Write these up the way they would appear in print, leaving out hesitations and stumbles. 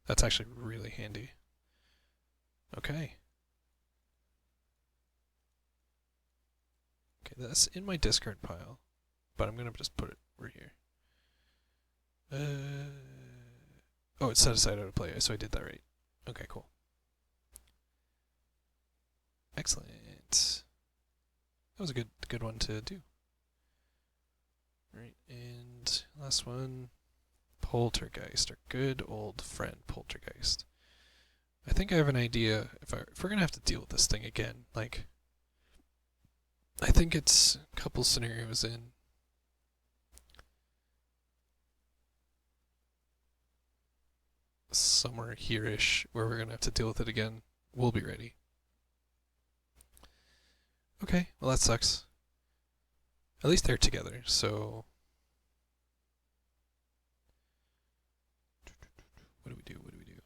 That's actually really handy. Okay. Okay, that's in my discard pile, but I'm gonna just put it over here. Oh, it's set aside out of play, so I did that right. Okay, cool. Excellent. That was a good one to do. Right, and last one, Poltergeist, our good old friend Poltergeist. I think I have an idea if we're gonna have to deal with this thing again. Like, I think it's a couple scenarios in. Somewhere here-ish where we're gonna have to deal with it again. We'll be ready. Okay, well that sucks. At least they're together, so... What do we do? What do we do?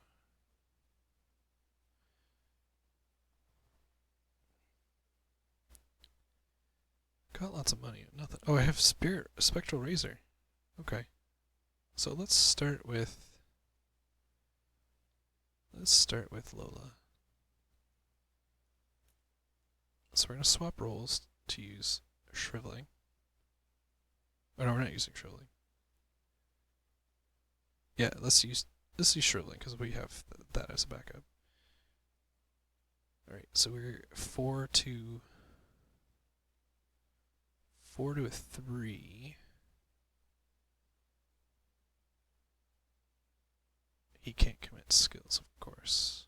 Got lots of money. Nothing. Oh, I have Spectral Razor. Okay. So let's start with Lola. So we're gonna swap roles to use Shriveling. Oh no, we're not using Shriveling. Yeah, let's use Shriveling because we have that as a backup. All right, so we're 4 to a 3. He can't commit skills, of course.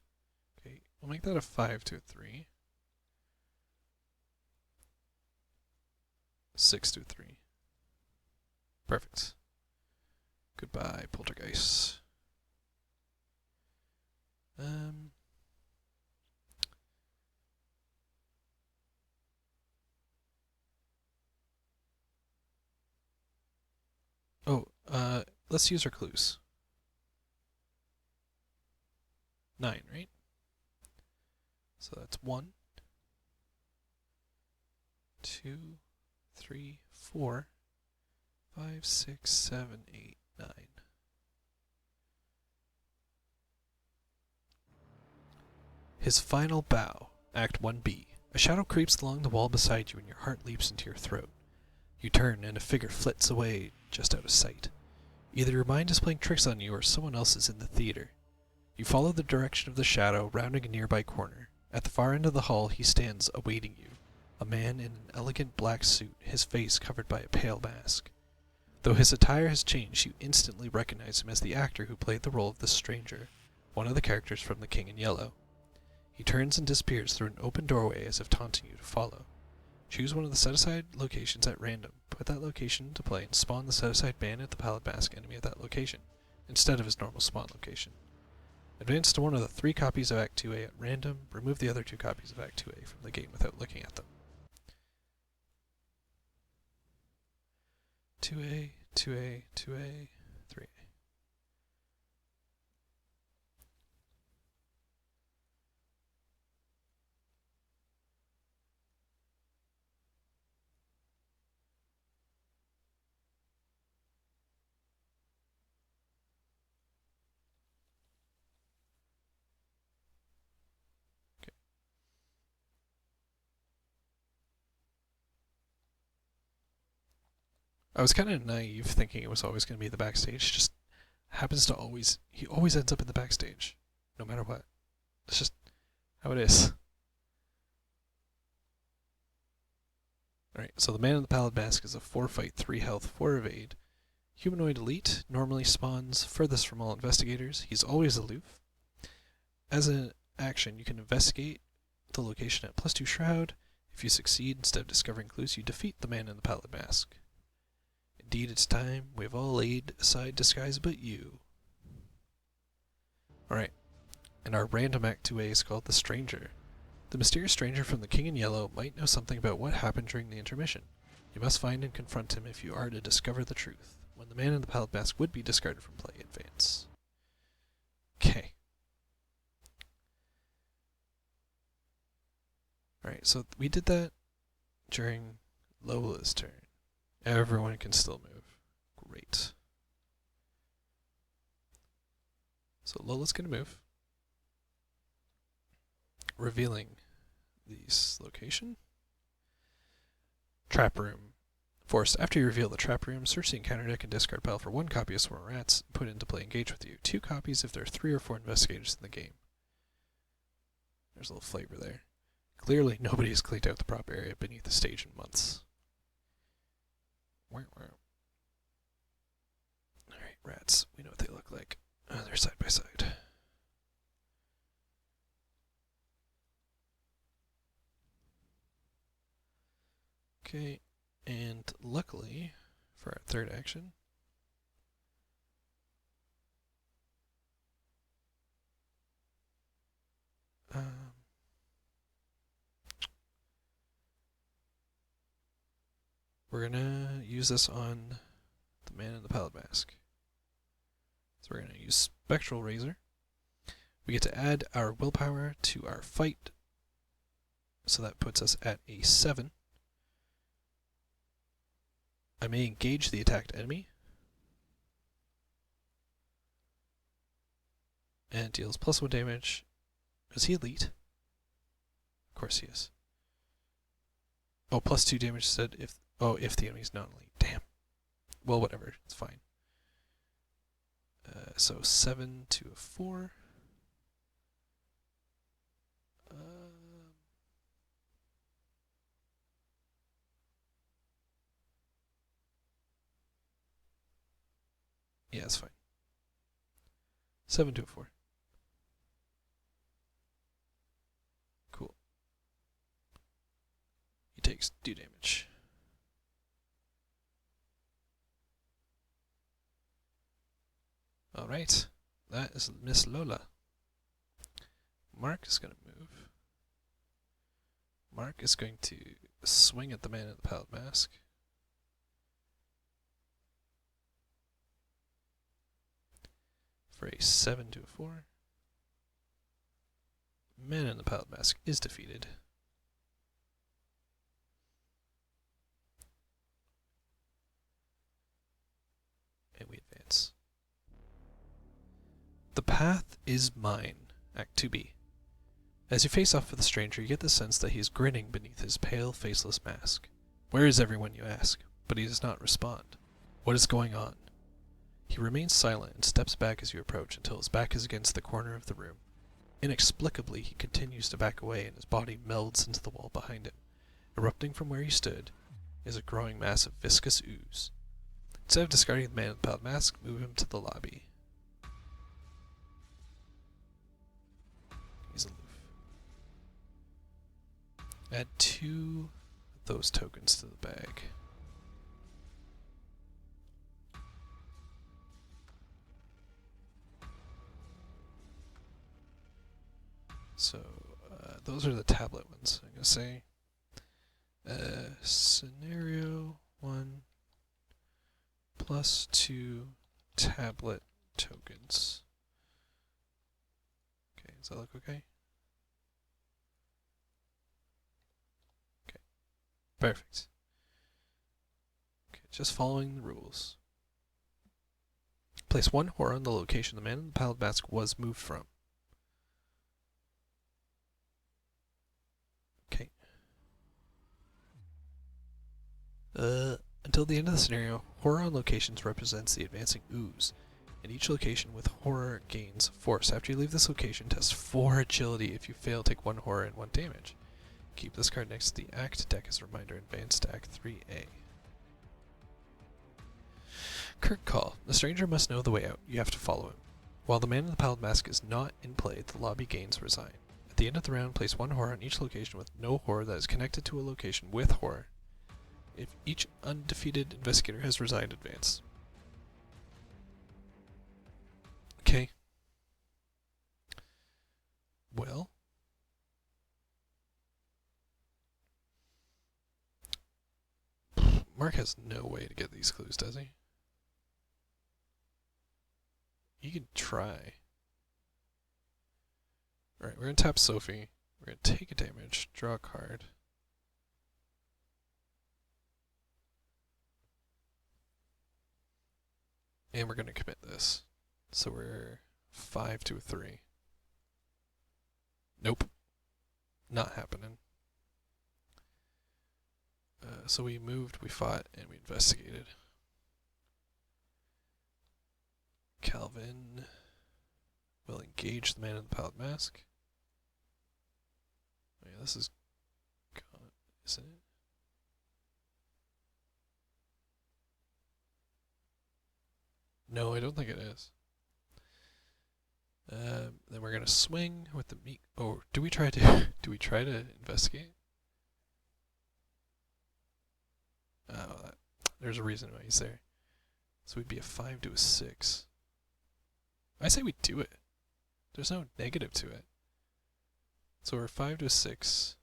Okay, we'll make that a 5 to a 3. 6 to a 3. Perfect. Goodbye, Poltergeist. Let's use our clues. 9, right? So that's 1, 2, 3, 4, 5, 6, 7, 8, 9. His final bow, Act 1B. A shadow creeps along the wall beside you and your heart leaps into your throat. You turn and a figure flits away just out of sight. Either your mind is playing tricks on you or someone else is in the theater. You follow the direction of the shadow, rounding a nearby corner. At the far end of the hall he stands awaiting you, a man in an elegant black suit, his face covered by a pale mask. Though his attire has changed, you instantly recognize him as the actor who played the role of the stranger, one of the characters from The King in Yellow. He turns and disappears through an open doorway as if taunting you to follow. Choose one of the set-aside locations at random, put that location into play, and spawn the set-aside bandit the Pallid Mask enemy at that location, instead of his normal spawn location. Advance to one of the 3 copies of Act 2A at random, remove the other 2 copies of Act 2A from the game without looking at them. 2A, 2A, 2A, 3A. I was kind of naive thinking it was always going to be the backstage. Just happens to he always ends up in the backstage, no matter what. It's just how it is. Alright, so the man in the Pallid Mask is a 4 fight, 3 health, 4 evade. Humanoid elite, normally spawns furthest from all investigators. He's always aloof. As an action, you can investigate the location at +2 shroud. If you succeed, instead of discovering clues, you defeat the man in the Pallid Mask. Indeed, it's time. We've all laid aside disguise but you. Alright, and our random Act 2A is called The Stranger. The mysterious stranger from The King in Yellow might know something about what happened during the intermission. You must find and confront him if you are to discover the truth. When the man in the Pallid Mask would be discarded from play, advance. Okay. Alright, so we did that during Lola's turn. Everyone can still move. Great. So Lola's going to move, revealing this location. Trap room. Forced. After you reveal the trap room, search the encounter deck and discard pile for 1 copy of Swarm Rats. Put into play engage with you. 2 copies if there are 3 or 4 investigators in the game. There's a little flavor there. Clearly, nobody has cleaned out the prop area beneath the stage in months. Alright, rats. We know what they look like. They're side by side. Okay, and luckily, for our third action, we're gonna use this on the man in the pallet mask. So we're gonna use Spectral Razor. We get to add our willpower to our fight, so that puts us at a 7. I may engage the attacked enemy, and it deals +1 damage. Is he elite? Of course he is. Oh, +2 damage said if the enemy's not elite. Damn. Well, whatever. It's fine. So 7 to a 4. Yeah, it's fine. 7 to a 4. Cool. He takes 2 damage. Alright. That is Miss Lola. Mark is going to move. Mark is going to swing at the man in the pallet mask. For a 7 to a 4. Man in the pallet mask is defeated. And we advance. The path is mine. Act 2B. As you face off with the stranger, you get the sense that he is grinning beneath his pale, faceless mask. Where is everyone, you ask? But he does not respond. What is going on? He remains silent and steps back as you approach until his back is against the corner of the room. Inexplicably, he continues to back away and his body melds into the wall behind him. Erupting from where he stood is a growing mass of viscous ooze. Instead of discarding the man in the pallet mask, move him to the lobby. He's aloof. Add 2 of those tokens to the bag. So, those are the tablet ones. I'm going to say scenario 1 +2 tablet tokens. Okay, does that look okay? Okay, perfect. Okay, just following the rules. Place 1 horror on the location the man in the pallet mask was moved from. Okay. Until the end of the scenario, horror on locations represents the advancing ooze, and each location with horror gains force. After you leave this location, test 4 agility. If you fail, take 1 horror and 1 damage. Keep this card next to the Act deck as a reminder. Advance to Act 3A. Kirk Call. The stranger must know the way out. You have to follow him. While the man in the pallet mask is not in play, the lobby gains resign. At the end of the round, place 1 horror on each location with no horror that is connected to a location with horror. If each undefeated investigator has resigned, advance. Okay. Well. Mark has no way to get these clues, does he? He could try. Alright, we're going to tap Sophie. We're going to take a damage, draw a card. And we're going to commit this. So we're 5 to a 3. Nope. Not happening. So we moved, we fought, and we investigated. Calvin will engage the man in the pallid mask. Oh yeah, this is gone, isn't it? No, I don't think it is. Then we're gonna swing with the meat. Oh, do we try to investigate? Oh, there's a reason why he's there. So we'd be a 5 to a 6. I say we do it. There's no negative to it. So we're 5 to a 6.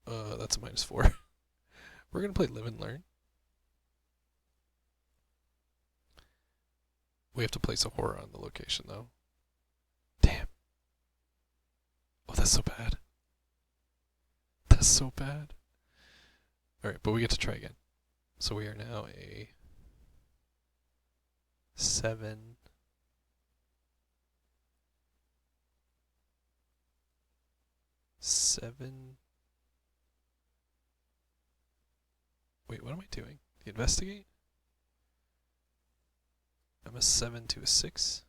That's a -4. We're gonna play live and learn. We have to place a horror on the location though. Damn. Oh, that's so bad. That's so bad. Alright, but we get to try again. So we are now a 7. Wait, what am I doing? The investigate? I'm a 7 to a 6.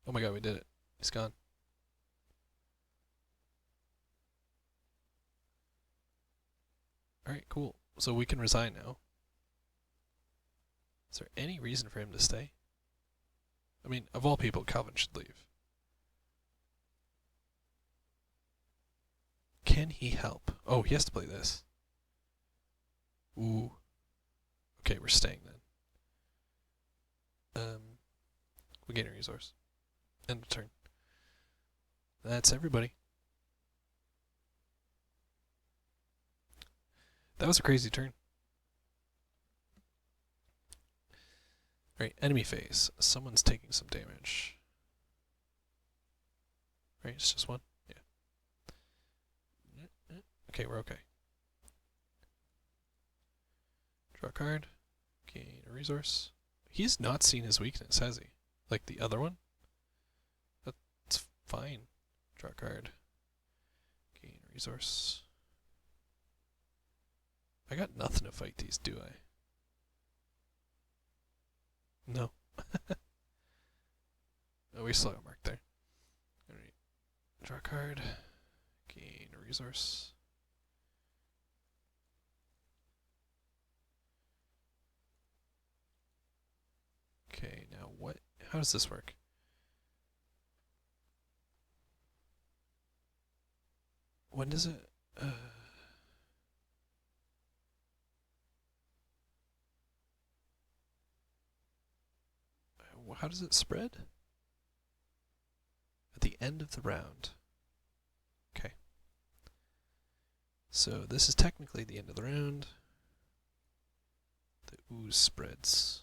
Oh my god, we did it. He's gone. Alright, cool. So we can resign now. Is there any reason for him to stay? I mean, of all people, Calvin should leave. Can he help? Oh, he has to play this. Ooh. Okay, we're staying then. We gain a resource. End of turn. That's everybody. That was a crazy turn. Alright, enemy phase. Someone's taking some damage. Right, it's just one? Yeah. Okay, we're okay. Draw a card. Gain a resource. He's not seen his weakness, has he? Like the other one? That's fine. Draw a card. Gain a resource. I got nothing to fight these, do I? No. Oh, we still got marked there. Alright. Draw a card. Gain a resource. Okay, now what? How does this work? When does it... how does it spread? At the end of the round. Okay. So this is technically the end of the round. The ooze spreads.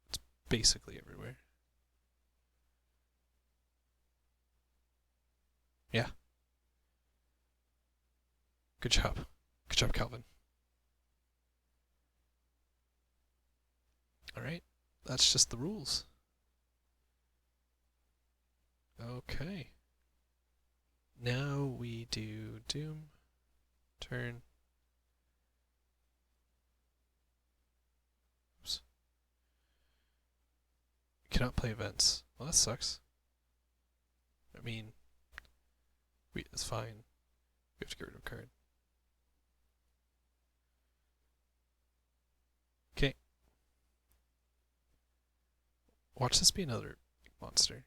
It's basically everywhere. Yeah. Good job. Good job, Calvin. Alright, that's just the rules. Okay. Now we do Doom. Turn. Oops. Cannot play events. Well, that sucks. I mean, it's fine. We have to get rid of a card. Okay. Watch this be another monster.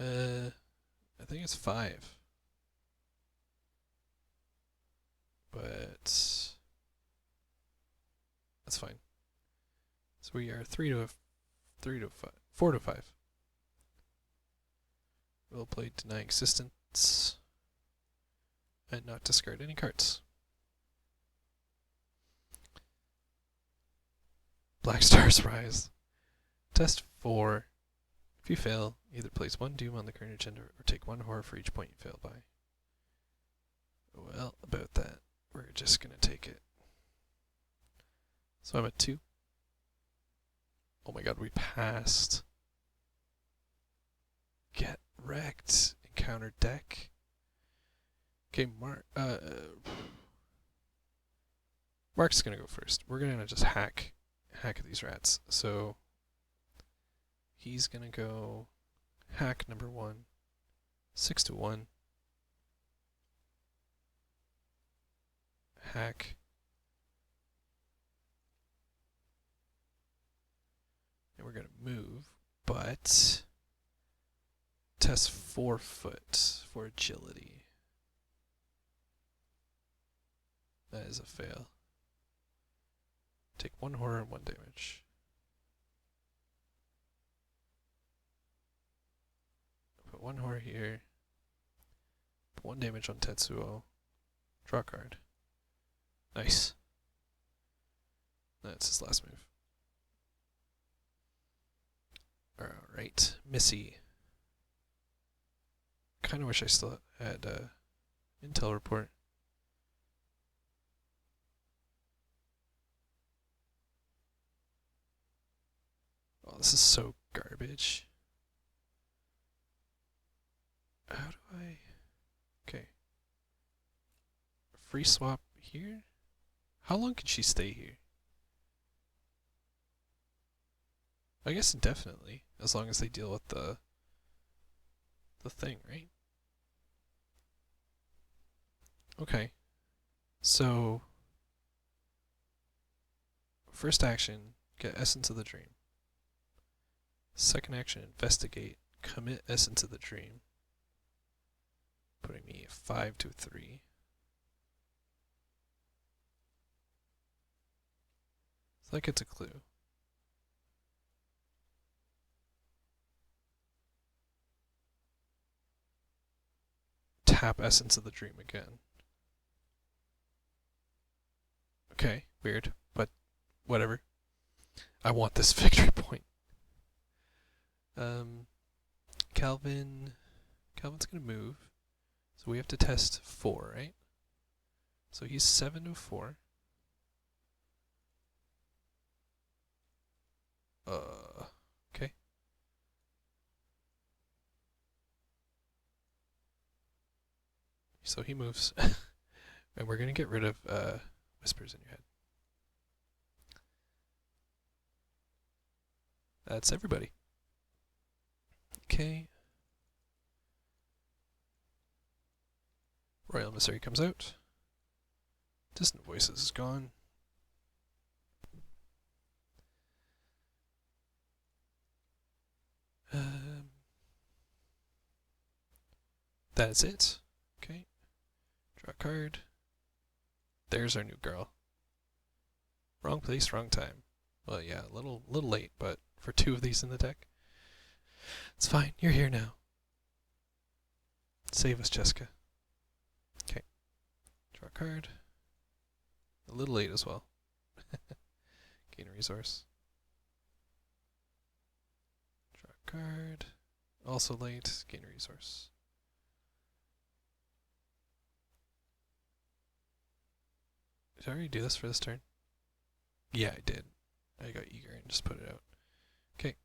I think it's 5. But that's fine. So we are 4 to 5. We'll play Deny Existence and not discard any cards. Black Stars Rise. Test 4. If you fail, either place 1 doom on the current agenda or take 1 horror for each point you fail by. Well, about that, we're just gonna take it. So I'm at 2. Oh my god, we passed. Get wrecked. Encounter deck. Okay, Mark's gonna go first. We're gonna just hack these rats. So he's gonna go hack number 1, 6 to 1. Hack. And we're gonna move, but test 4 foot for agility. That is a fail. Take 1 horror and 1 damage. Put 1 horror here. Put 1 damage on Tetsuo. Draw a card. Nice. That's his last move. Alright, Missy. Kinda wish I still had intel report. Oh, this is so garbage. How do I... Okay. Free swap here? How long can she stay here? I guess indefinitely, as long as they deal with the thing, right? Okay. So first action, get Essence of the Dream. Second action, investigate. Commit Essence of the Dream. Putting me 5 to 3. So that gets a clue. Tap Essence of the Dream again. Okay, weird, but whatever. I want this victory point. Calvin's gonna move. So we have to test 4, right? So he's 7 to 4. Okay. So he moves. And we're gonna get rid of whispers in your head. That's everybody. Okay. Royal Emissary comes out. Distant Voices is gone. That's it. Okay. Draw a card. There's our new girl. Wrong place, wrong time. Well, yeah, a little late, but for 2 of these in the deck, it's fine. You're here now. Save us, Jessica. Okay. Draw a card. A little late as well. Gain a resource. Draw a card. Also late. Gain a resource. Did I already do this for this turn? Yeah, I did. I got eager and just put it out. Okay.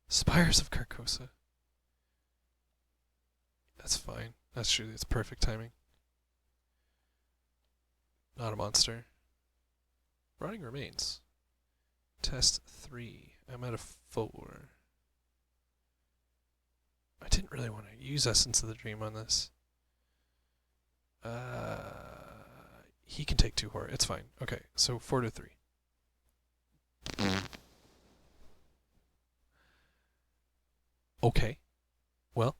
Spires of Carcosa. That's fine. That's true. It's perfect timing. Not a monster. Rotting Remains. Test 3. I'm at a 4. I didn't really want to use Essence of the Dream on this. He can take 2 horror. It's fine. Okay, so 4 to 3. Okay. Well.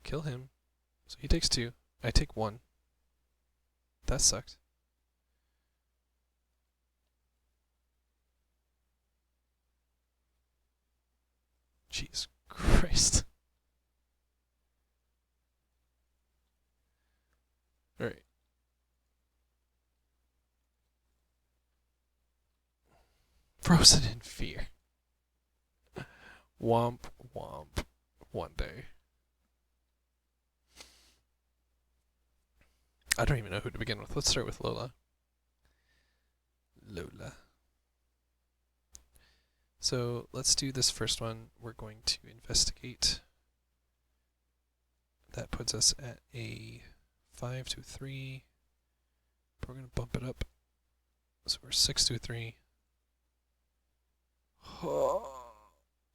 Kill him. So he takes 2. I take 1. That sucked. Jeez Christ. Alright. Frozen in fear. Womp womp. One day. I don't even know who to begin with. Let's start with Lola. Lola. So let's do this first one. We're going to investigate. That puts us at a 5-3. We're going to bump it up. So we're 6-3. Oh,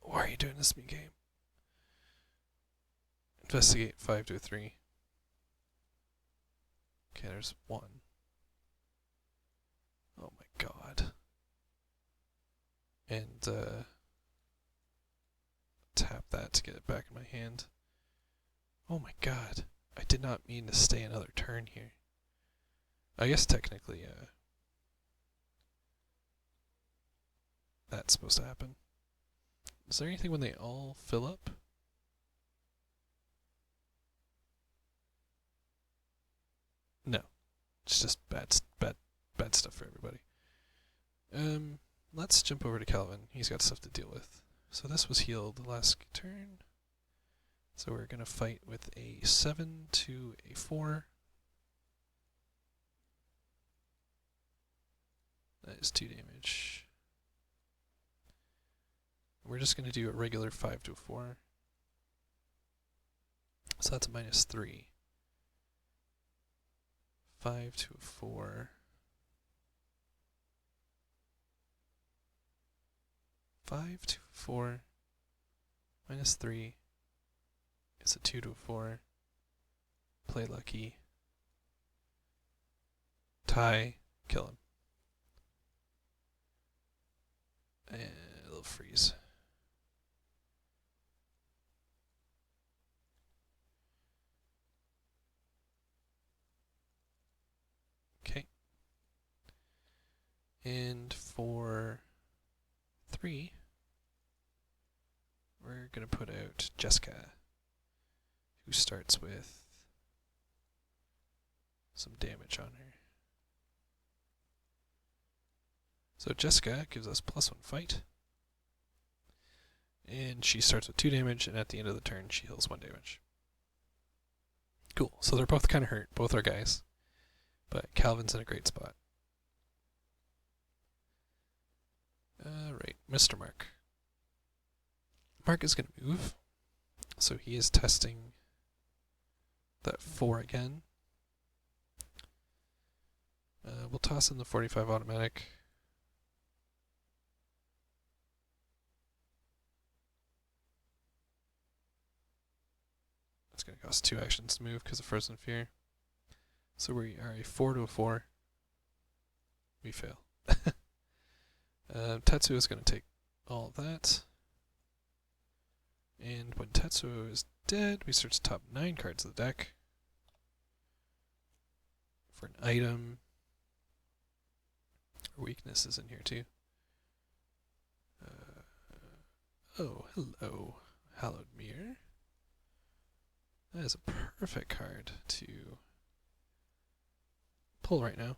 why are you doing this to me, game? Investigate 5-3. Okay, there's 1. Oh my god. And tap that to get it back in my hand. Oh my god. I did not mean to stay another turn here. I guess technically, that's supposed to happen. Is there anything when they all fill up? No. It's just bad stuff for everybody. Let's jump over to Calvin. He's got stuff to deal with. So this was healed last turn. So we're going to fight with a 7 to a 4. That is 2 damage. We're just going to do a regular 5 to a 4. So that's a -3. 5 to a 4. 5 to a 4. -3. It's a 2 to a 4. Play lucky. Tie. Kill him. And a little freeze. Okay. And for 3, we're going to put out Jessica, who starts with some damage on her. So Jessica gives us +1 fight. And she starts with 2 damage, and at the end of the turn, she heals 1 damage. Cool. So they're both kind of hurt, both our guys. But Calvin's in a great spot. Right, Mr. Mark. Mark is going to move. So he is testing that 4 again. We'll toss in the 45 automatic. It's going to cost 2 actions to move because of Frozen Fear. So we are a 4 to a 4. We fail. Tetsuo is going to take all of that. And when Tetsuo is dead, we search the top 9 cards of the deck for an item. Our weakness is in here too. Oh, hello, Hallowed Mirror. That is a perfect card to pull right now.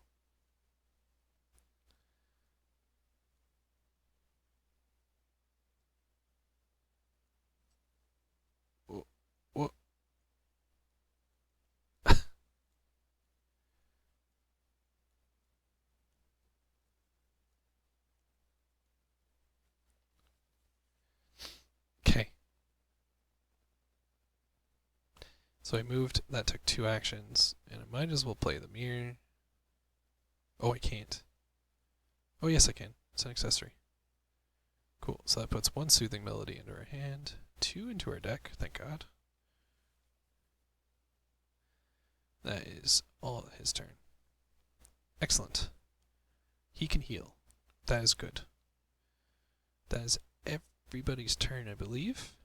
Whoa. Okay. So I moved, that took 2 actions, and I might as well play the mirror. Oh, I can't. Oh, yes, I can. It's an accessory. Cool. So that puts 1 Soothing Melody into our hand, 2 into our deck, thank God. That is all his turn. Excellent. He can heal. That is good. That is everybody's turn, I believe.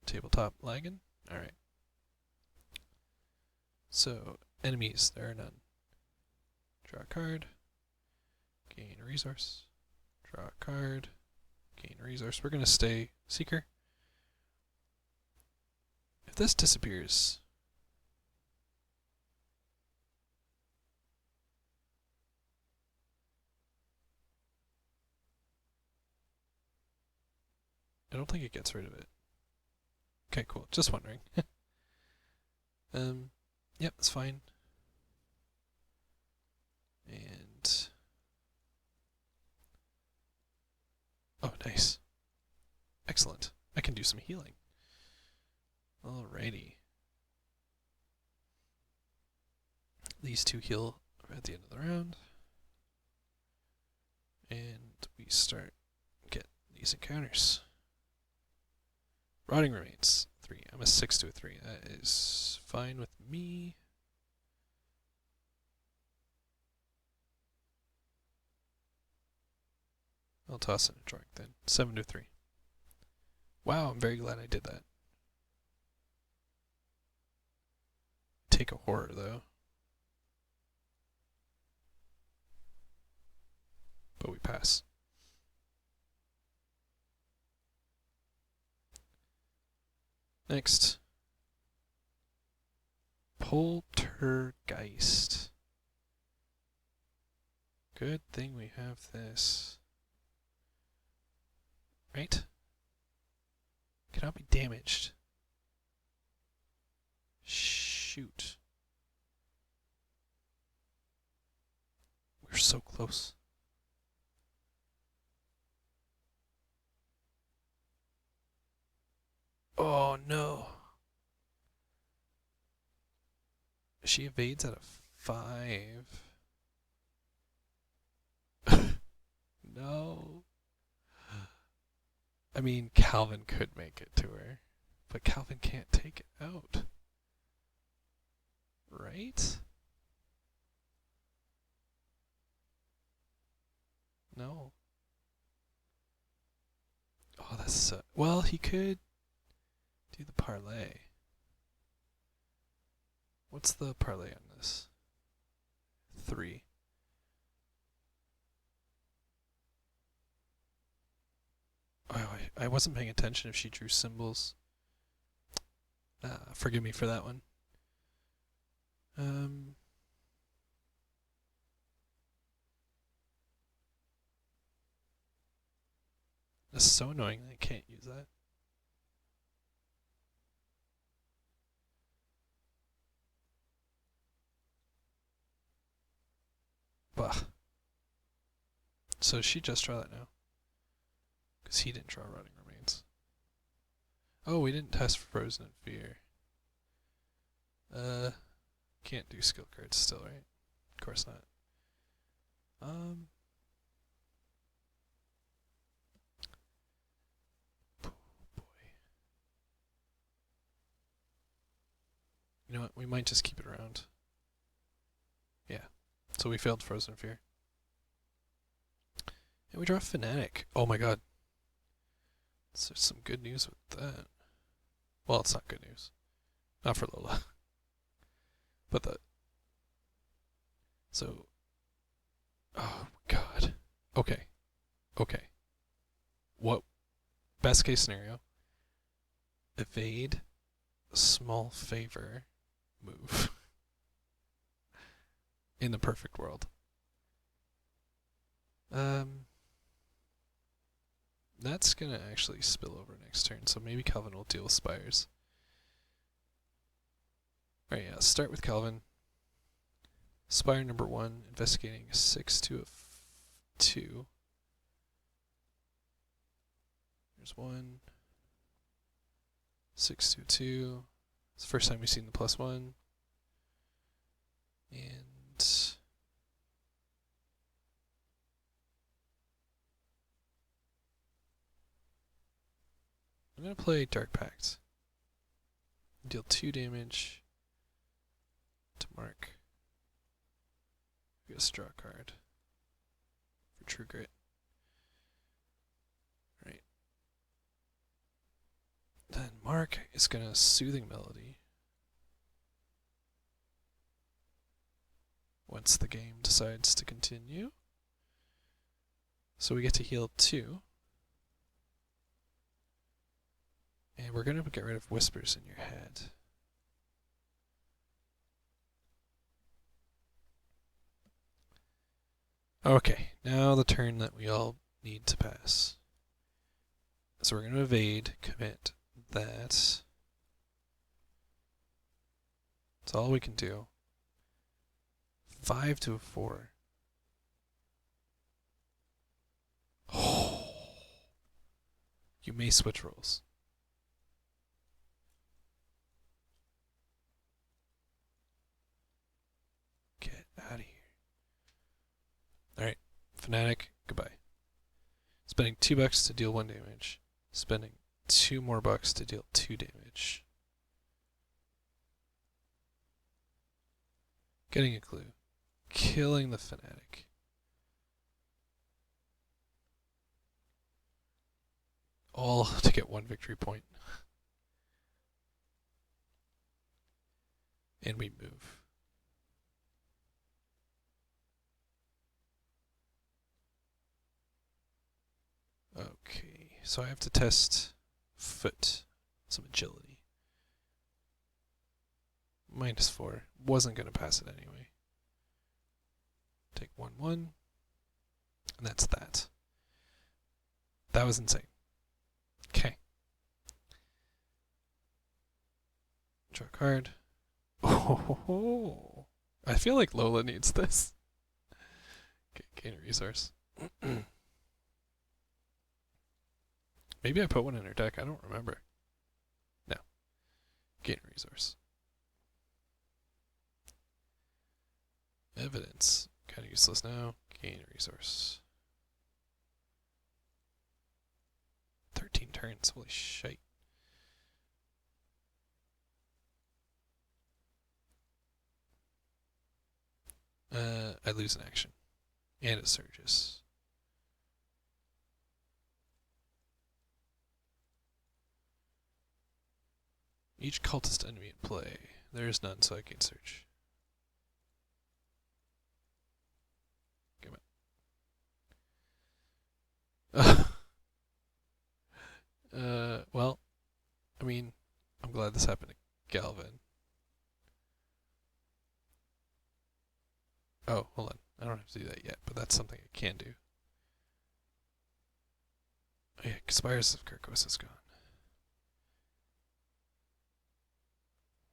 Tabletop lagging. Alright. So, enemies, there are none. Draw a card. Gain a resource. Draw a card. Gain a resource. We're going to stay Seeker. If this disappears, I don't think it gets rid of it. Okay, cool. Just wondering. Yep, that's fine. And oh, nice. Excellent. I can do some healing. Alrighty. These two heal at the end of the round. And we start get these encounters. Rotting Remains 3. I'm a 6 to a 3. That is fine with me. I'll toss in a drink then. 7 to 3. Wow, I'm very glad I did that. Take a horror though. But we pass. Next. Poltergeist. Good thing we have this. Right? Cannot be damaged. Shoot. We're so close. Oh no. She evades at a 5. No. I mean, Calvin could make it to her, but Calvin can't take it out. Right? No. Oh, that's well, he could do the parlay. What's the parlay on this? 3. Oh, I wasn't paying attention if she drew symbols. Forgive me for that one. That's so annoying that I can't use that. Bah. So she just draw that now? Because he didn't draw Rotting Remains. Oh, we didn't test Frozen in Fear. Can't do skill cards still, right? Of course not. Oh boy. You know what? We might just keep it around. Yeah. So we failed Frozen in Fear. And we draw Fanatic. Oh my god. So there's some good news with that. Well, it's not good news. Not for Lola. But the... So... Oh god. Okay. Okay. What... Best case scenario. Evade. Small favor. Move. In the perfect world. That's gonna actually spill over next turn, so maybe Calvin will deal with Spires. Alright, yeah, start with Calvin. Spire number 1, investigating a 6 to a 2. There's 1. 6 to a 2. It's the first time we've seen the +1. And... I'm going to play Dark Pact. Deal 2 damage to Mark. We get a draw card for True Grit. Right. Then Mark is going to Soothing Melody. Once the game decides to continue. So we get to heal 2. And we're going to get rid of Whispers in Your Head. Okay, now the turn that we all need to pass. So we're going to evade, commit that. That's all we can do. 5 to a 4. Oh. You may switch roles. Get out of here. Alright, Fanatic, goodbye. Spending $2 to deal 1 damage. Spending 2 more bucks to deal 2 damage. Getting a clue. Killing the Fanatic. All to get 1 victory point. And we move. Okay, so I have to test foot, some agility. -4. Wasn't going to pass it anyway. Take 1/1. And that's that. That was insane. Okay. Draw a card. Oh, I feel like Lola needs this. Okay, gain a resource. Maybe I put one in her deck. I don't remember. No. Gain a resource. Evidence. Kind of useless now. Gain a resource. 13 turns. Holy shite. I lose an action. And it surges. Each cultist enemy in play. There is none, so I can search. Come on. Well, I mean, I'm glad this happened to Galvin. Oh, hold on. I don't have to do that yet, but that's something I can do. Oh yeah, Conspires of Kirkos is gone.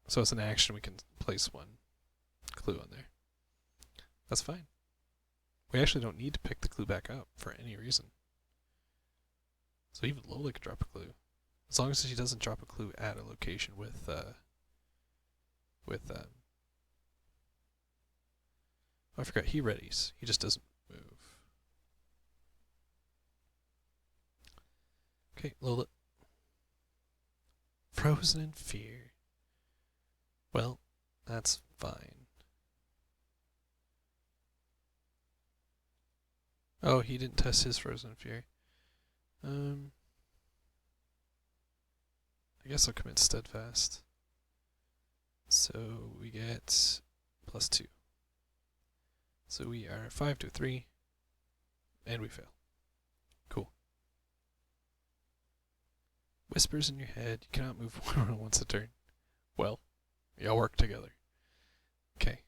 So as an action, we can place 1 clue on there. That's fine. We actually don't need to pick the clue back up for any reason. So even Lola could drop a clue. As long as she doesn't drop a clue at a location with oh, I forgot, he readies. He just doesn't move. Okay, Lola. Frozen in fear. Well, that's fine. Oh, he didn't test his Frozen in Fear. I guess I'll commit Steadfast. So we get +2. So we are 5 to 3, and we fail. Cool. Whispers in your head. You cannot move one once a turn. Well, y'all work together. Okay.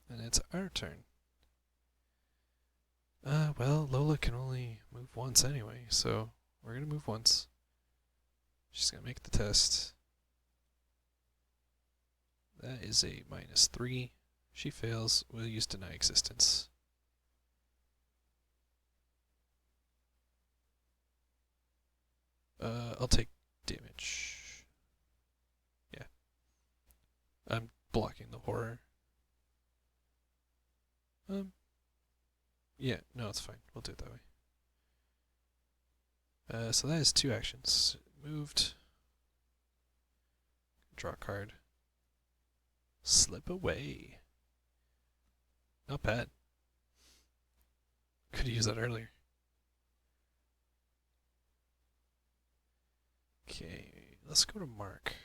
And it's our turn. Well, Lola can only move once anyway, so we're gonna move once. She's gonna make the test. That is a -3. She fails. We'll use Deny Existence. I'll take damage. Yeah. I'm blocking the horror. Yeah, no, it's fine. We'll do it that way. So that is 2 actions. Moved. Draw a card. Slip away. Not bad. Could have used that earlier. Okay, let's go to Mark.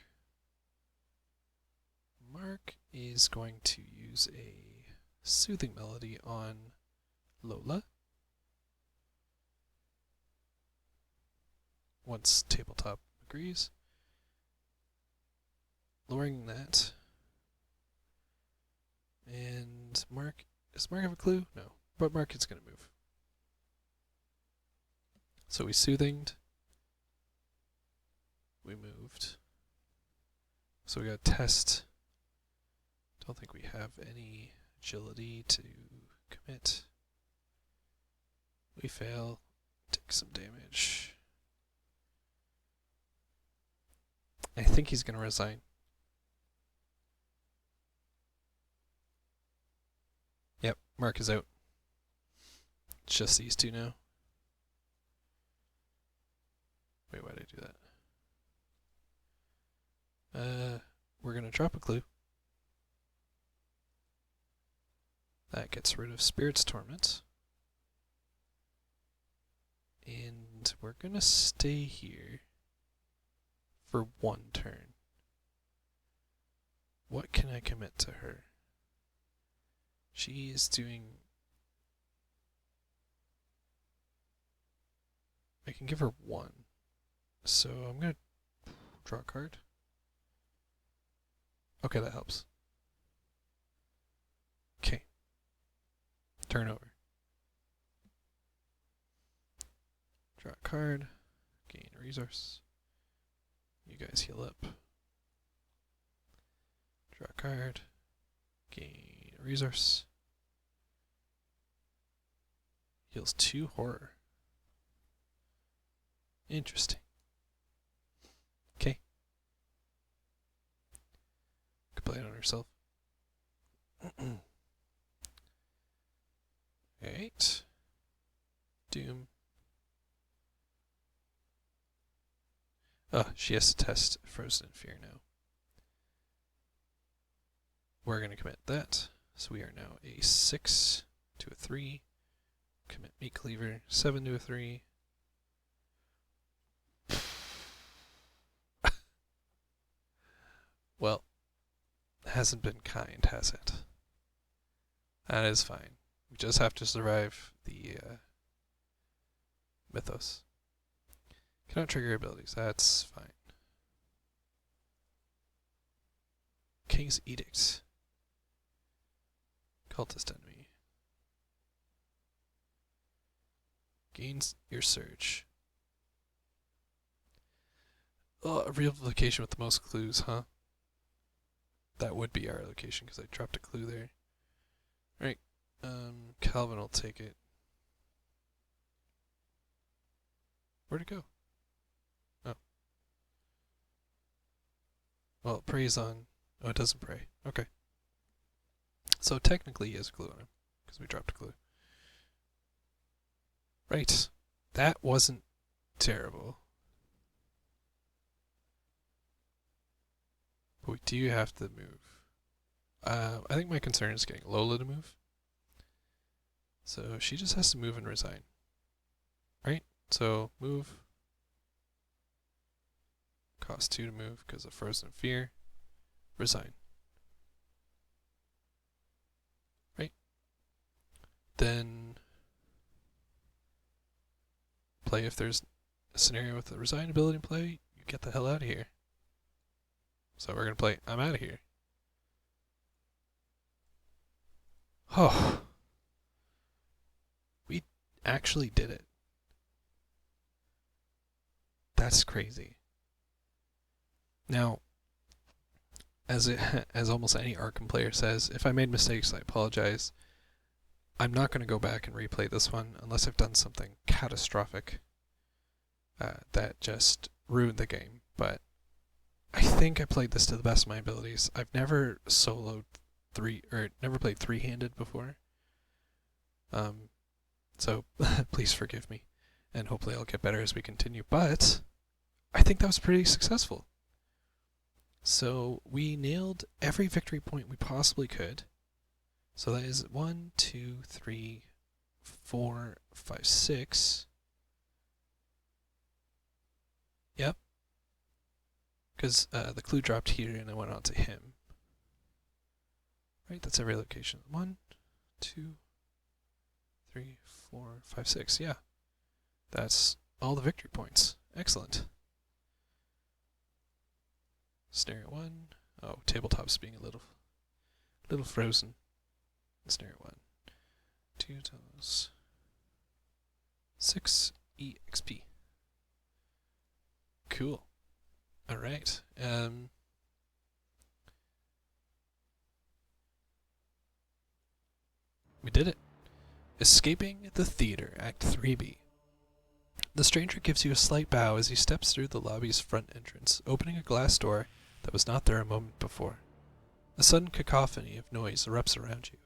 Mark is going to use a Soothing Melody on Lola. Once Tabletop agrees. Lowering that. And Mark, does Mark have a clue? No, but Mark is going to move. So we soothinged. We moved. So we got test. Don't think we have any agility to commit. We fail. Take some damage. I think he's going to resign. Yep, Mark is out. It's just these two now. Wait, why did I do that? We're going to drop a clue. That gets rid of Spirit's Torment. And we're going to stay here for one turn. What can I commit to her? She is doing... I can give her one. So I'm going to draw a card. Okay, that helps. Okay. Turn over. Draw a card. Gain a resource. You guys heal up. Draw a card. Gain a resource. Heals 2 horror. Interesting. Okay. Could play it on herself. Alright. Doom. Oh, she has to test Frozen in Fear now. We're going to commit that. So we are now a 6 to a 3. Commit Meat Cleaver. 7 to a 3. Well, hasn't been kind, has it? That is fine. We just have to survive the mythos. Cannot trigger abilities. That's fine. King's Edict. Cultist enemy. Gains your surge. Oh, a real location with the most clues, huh? That would be our location because I dropped a clue there. Alright, Calvin will take it. Where'd it go? Oh. Well, it preys on... Oh, it doesn't prey. Okay. So technically he has a clue on him because we dropped a clue. Right. That wasn't terrible. But we do have to move. I think my concern is getting Lola to move. So she just has to move and resign. Right? So move. Cost 2 to move because of Frozen Fear. Resign. Right? Then play if there's a scenario with the resign ability in play, you get the hell out of here. So we're going to play I'm out of here. Oh. We actually did it. That's crazy. Now, as almost any Arkham player says, if I made mistakes, I apologize. I'm not going to go back and replay this one unless I've done something catastrophic that just ruined the game. But I think I played this to the best of my abilities. I've never soloed never played three-handed before. So please forgive me, and hopefully I'll get better as we continue. But I think that was pretty successful. So we nailed every victory point we possibly could. So that is 1, 2, 3, 4, 5, 6. Yep. Because the clue dropped here and I went on to him. Right, that's every location. 1, 2, 3, 4, 5, 6. Yeah. That's all the victory points. Excellent. Snare 1. Oh, tabletop's being a little frozen. Snare 1. 2 times 6 EXP. Cool. Alright. We did it. Escaping the Theater, Act 3B. The stranger gives you a slight bow as he steps through the lobby's front entrance, opening a glass door that was not there a moment before. A sudden cacophony of noise erupts around you,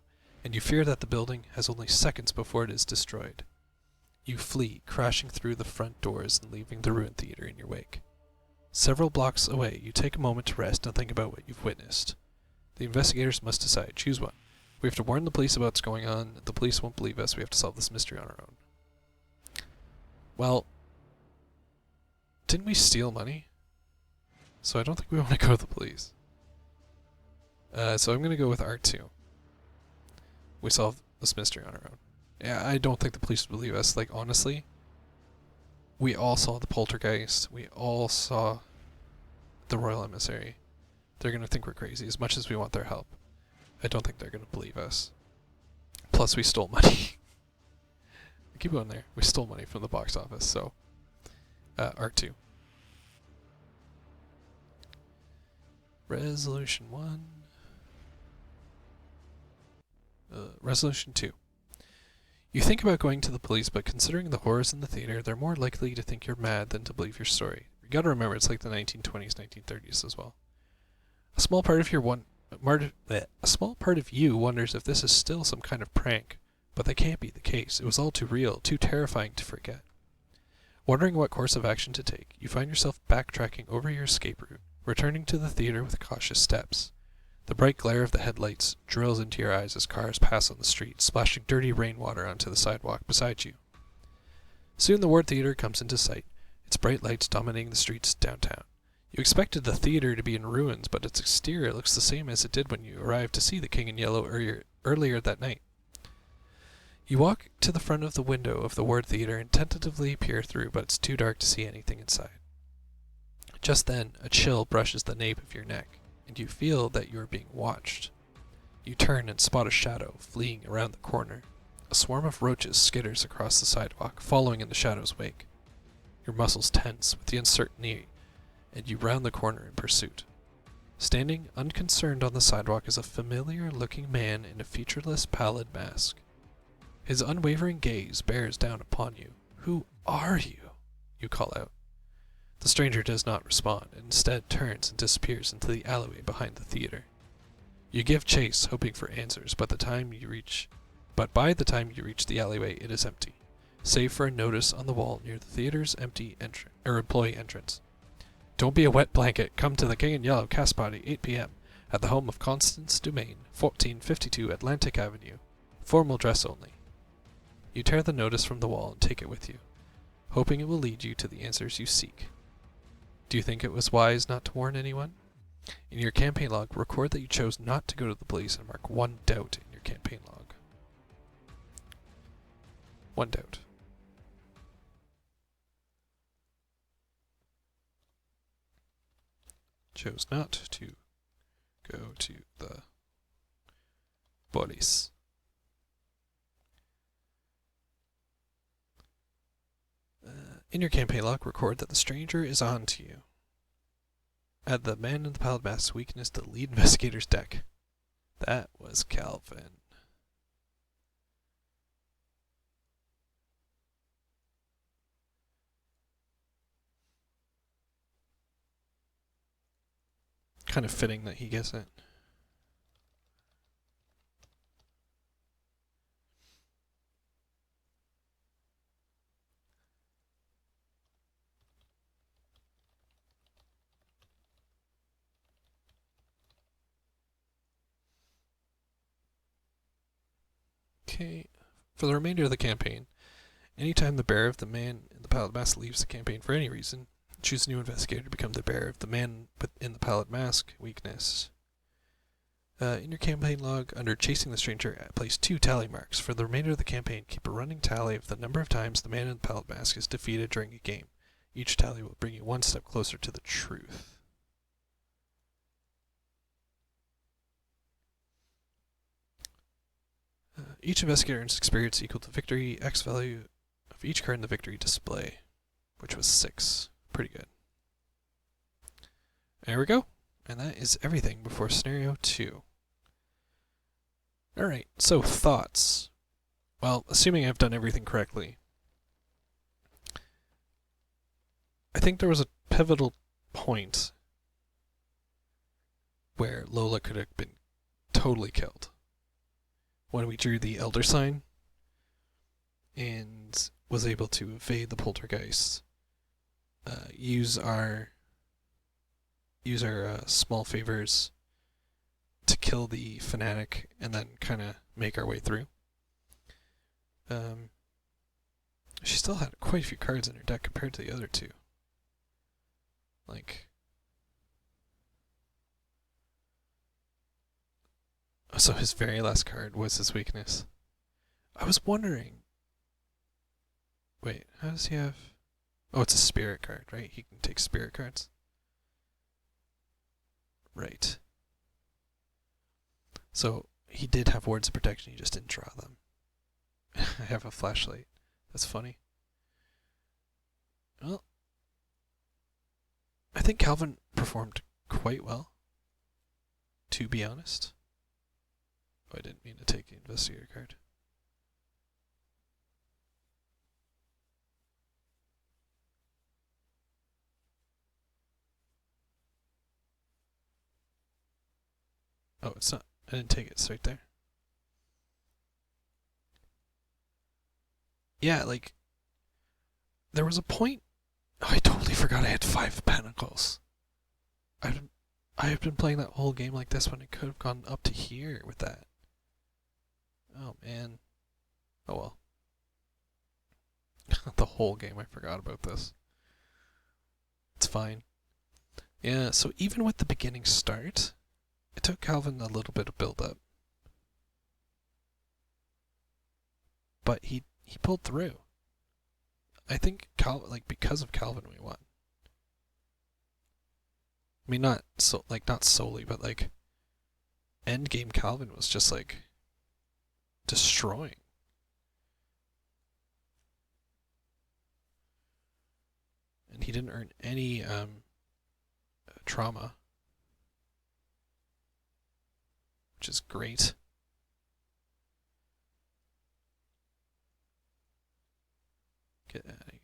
and you fear that the building has only seconds before it is destroyed. You flee, crashing through the front doors and leaving the ruined theater in your wake. Several blocks away, you take a moment to rest and think about what you've witnessed. The investigators must decide. Choose one. We have to warn the police about what's going on. The police won't believe us. We have to solve this mystery on our own. Well, didn't we steal money? So I don't think we want to go to the police. So I'm going to go with R2. We solve this mystery on our own. Yeah, I don't think the police would believe us. Like, honestly, we all saw the poltergeist. We all saw the royal emissary. They're going to think we're crazy as much as we want their help. I don't think they're going to believe us. Plus, we stole money. Keep going there. We stole money from the box office, so R2. Resolution 1. Resolution 2. You think about going to the police, but considering the horrors in the theater, they're more likely to think you're mad than to believe your story. You gotta remember, it's like the 1920s, 1930s as well. A small part of you wonders if this is still some kind of prank, but that can't be the case. It was all too real, too terrifying to forget. Wondering what course of action to take, you find yourself backtracking over your escape route, returning to the theater with cautious steps. The bright glare of the headlights drills into your eyes as cars pass on the street, splashing dirty rainwater onto the sidewalk beside you. Soon the Ward Theater comes into sight, its bright lights dominating the streets downtown. You expected the theater to be in ruins, but its exterior looks the same as it did when you arrived to see the King in Yellow earlier that night. You walk to the front of the window of the Ward Theater and tentatively peer through, but it's too dark to see anything inside. Just then, a chill brushes the nape of your neck, and you feel that you are being watched. You turn and spot a shadow fleeing around the corner. A swarm of roaches skitters across the sidewalk, following in the shadow's wake. Your muscles tense with the uncertainty, and you round the corner in pursuit. Standing unconcerned on the sidewalk is a familiar-looking man in a featureless, pallid mask. His unwavering gaze bears down upon you. "Who are you?" you call out. The stranger does not respond, and instead turns and disappears into the alleyway behind the theater. You give chase, hoping for answers, but by the time you reach the alleyway, it is empty, save for a notice on the wall near the theater's employee entrance. "Don't be a wet blanket. Come to the King in Yellow cast party, 8 p.m. at the home of Constance Dumaine, 1452 Atlantic Avenue. Formal dress only." You tear the notice from the wall and take it with you, hoping it will lead you to the answers you seek. Do you think it was wise not to warn anyone? In your campaign log, record that you chose not to go to the police and mark 1 doubt in your campaign log. 1 doubt. Chose not to go to the police. In your campaign log, record that the stranger is on to you. Add the man in the pallid mask's weakness to the lead investigator's deck. That was Calvin. Kind of fitting that he gets it. Okay, for the remainder of the campaign, anytime the bearer of the man in the pallid mask leaves the campaign for any reason, choose a new investigator to become the bearer of the man in the pallid mask weakness. In your campaign log, under Chasing the Stranger, place 2 tally marks. For the remainder of the campaign, keep a running tally of the number of times the man in the pallid mask is defeated during a game. Each tally will bring you 1 step closer to the truth. Each investigator earns experience equal to victory, X value of each card in the victory display, which was 6. Pretty good. There we go. And that is everything before scenario 2. Alright, so thoughts. Well, assuming I've done everything correctly, I think there was a pivotal point where Lola could have been totally killed. When we drew the Elder Sign and was able to evade the poltergeist, use our small favors to kill the fanatic, and then kind of make our way through. She still had quite a few cards in her deck compared to the other two. Like, so his very last card was his weakness. I was wondering. Wait, how does he have? Oh, it's a spirit card, right? He can take spirit cards. Right. So he did have wards of protection, he just didn't draw them. I have a flashlight. That's funny. Well, I think Calvin performed quite well, to be honest. Oh, I didn't mean to take the investigator card. Oh, it's not. I didn't take it. It's right there. Yeah, like, there was a point. Oh, I totally forgot I had 5 pentacles. I've been playing that whole game like this when it could have gone up to here with that. Oh, man. Oh, well. The whole game, I forgot about this. It's fine. Yeah, so even with the beginning start, it took Calvin a little bit of build-up. But he pulled through. I think because of Calvin we won. I mean, not solely, but like endgame Calvin was just like destroying. And he didn't earn any trauma, which is great. Get out of here.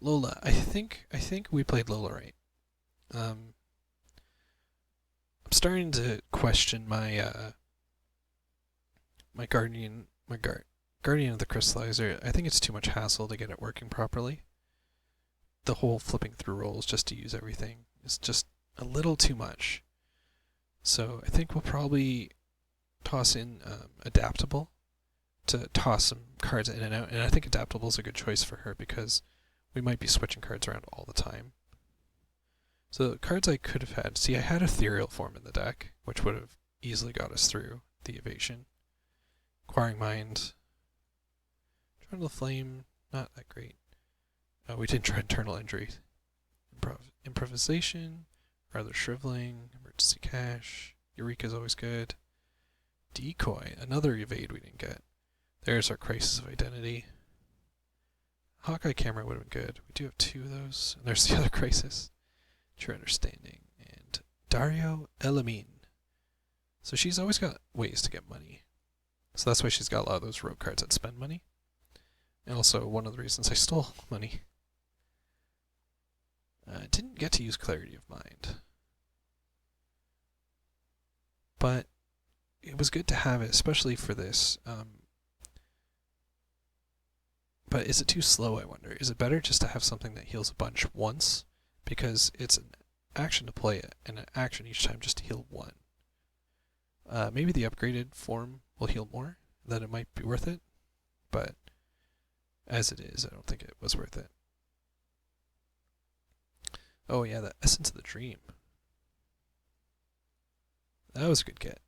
Lola, I think we played Lola right. I'm starting to question my Guardian of the Crystallizer. I think it's too much hassle to get it working properly. The whole flipping through rolls just to use everything is just a little too much. So I think we'll probably toss in Adaptable to toss some cards in and out. And I think Adaptable is a good choice for her because we might be switching cards around all the time. So the cards I could have had, see, I had Ethereal Form in the deck, which would have easily got us through the evasion. Acquiring Mind. Trying to Flame, not that great. We didn't try Internal Injury. Improvisation, Rather Shriveling, Emergency Cash. Eureka's always good. Decoy, another evade we didn't get. There's our Crisis of Identity. Hawkeye Camera would have been good. We do have 2 of those. And there's the other Crisis. True Understanding. And Dario Elamine. So she's always got ways to get money. So that's why she's got a lot of those rogue cards that spend money. And also one of the reasons I stole money. Didn't get to use Clarity of Mind. But it was good to have it, especially for this. But is it too slow, I wonder? Is it better just to have something that heals a bunch once? Because it's an action to play it, and an action each time just to heal 1. Maybe the upgraded form will heal more, then it might be worth it. But as it is, I don't think it was worth it. Oh yeah, the Essence of the Dream. That was a good get.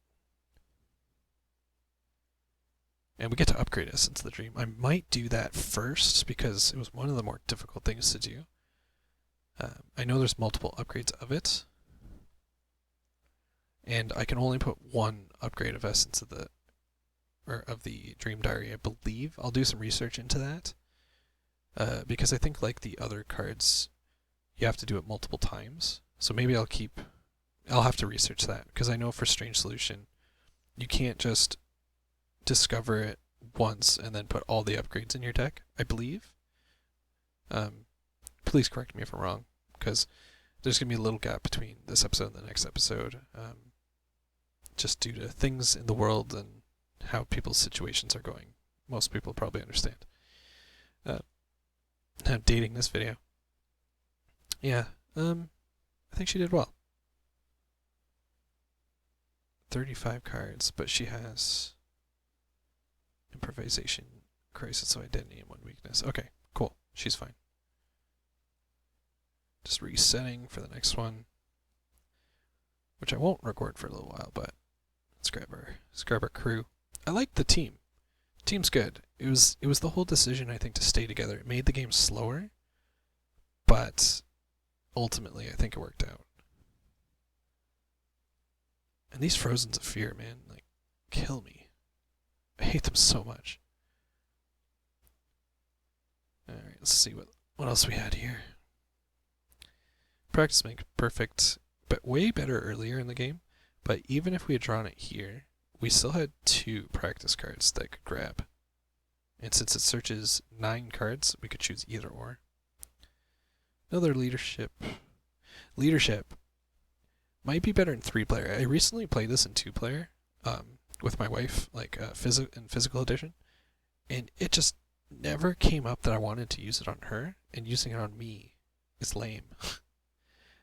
And we get to upgrade Essence of the Dream. I might do that first because it was one of the more difficult things to do. I know there's multiple upgrades of it. And I can only put 1 upgrade of Essence of the or of the Dream Diary, I believe. I'll do some research into that. Because I think like the other cards, you have to do it multiple times. So maybe I'll have to research that, because I know for Strange Solution, you can't just discover it once and then put all the upgrades in your deck, I believe. Please correct me if I'm wrong, because there's going to be a little gap between this episode and the next episode, just due to things in the world and how people's situations are going. Most people probably understand. Now dating this video. Yeah, I think she did well. 35 cards, but she has improvisation, crisis of identity, and 1 weakness. Okay, cool. She's fine. Just resetting for the next one, which I won't record for a little while, but let's grab our crew. I like the team. Team's good. It was the whole decision, I think, to stay together. It made the game slower, but ultimately I think it worked out. And these Frozens of Fear, man, like, kill me. I hate them so much. Alright, let's see what else we had here. Practice make perfect, but way better earlier in the game. But even if we had drawn it here, we still had 2 practice cards that I could grab. And since it searches 9 cards, we could choose either or. Another leadership. Leadership might be better in 3-player. I recently played this in 2-player with my wife, like in physical edition, and it just never came up that I wanted to use it on her, and using it on me is lame.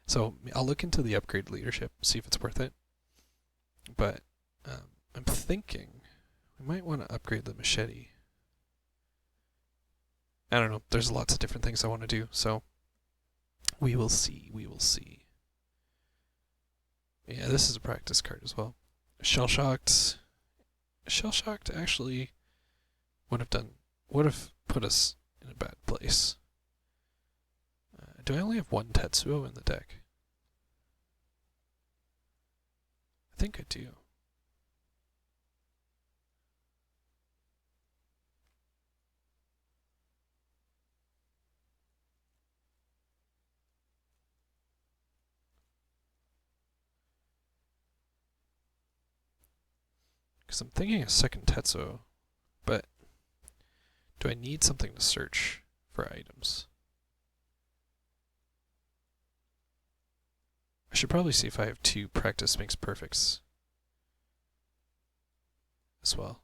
So I'll look into the upgrade leadership, see if it's worth it. But I'm thinking we might want to upgrade the machete. I don't know. There's lots of different things I want to do, so we will see. We will see. Yeah, this is a practice card as well. Shell Shocked. Shell Shocked actually would have put us in a bad place. Do I only have 1 Tetsuo in the deck? I think I do. Because I'm thinking a second Tetsuo, but do I need something to search for items? I should probably see if I have 2 practice makes perfects as well.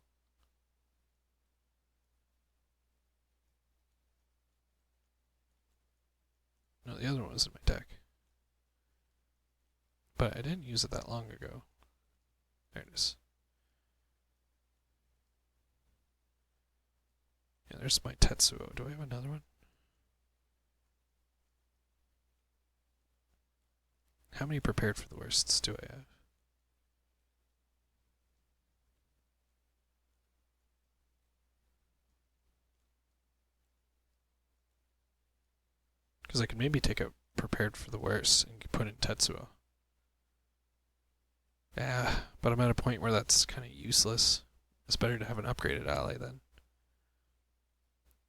No, the other one was in my deck. But I didn't use it that long ago. There it is. Yeah, there's my Tetsuo. Do I have another one? How many prepared for the worsts do I have? Because I could maybe take a prepared for the worst and put in Tetsuo. Yeah, but I'm at a point where that's kind of useless. It's better to have an upgraded ally then.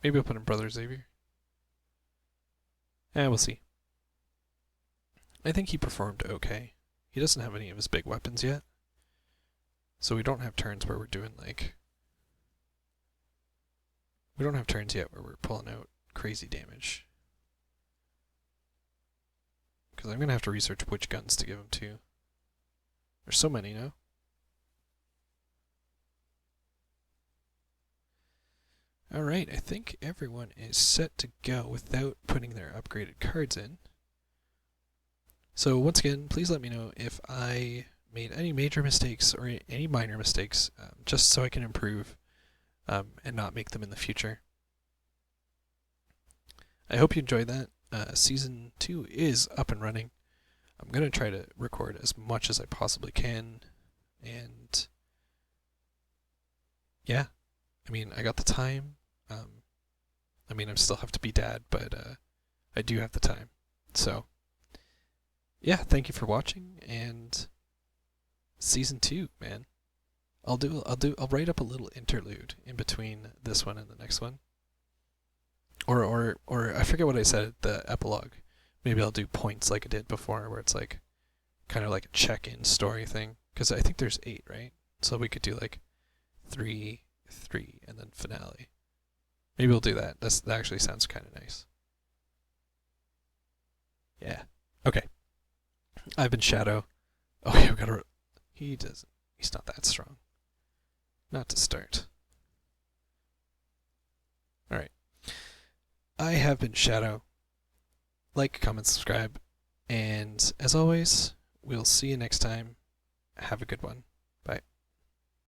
Maybe I'll put in Brother Xavier. We'll see. I think he performed okay. He doesn't have any of his big weapons yet. So we don't have turns where we're doing like... We don't have turns yet where we're pulling out crazy damage. Because I'm going to have to research which guns to give him to. There's so many now. Alright, I think everyone is set to go without putting their upgraded cards in. So once again, please let me know if I made any major mistakes or any minor mistakes, just so I can improve and not make them in the future. I hope you enjoyed that. Season 2 is up and running. I'm going to try to record as much as I possibly can, and yeah, I mean, I got the time. I mean, I still have to be dad, but I do have the time. So yeah, thank you for watching, and Season 2, man. I'll write up a little interlude in between this one and the next one. Or I forget what I said at the epilogue. Maybe I'll do points like I did before, where it's like kind of like a check-in story thing. Because I think there's 8, right? So we could do like 3, 3, and then finale. Maybe we'll do that. That actually sounds kind of nice. Yeah. Okay. I've been Shadow. Oh yeah, we gotta. He's not that strong. Not to start. Alright. I have been Shadow. Like, comment, subscribe. And as always, we'll see you next time. Have a good one.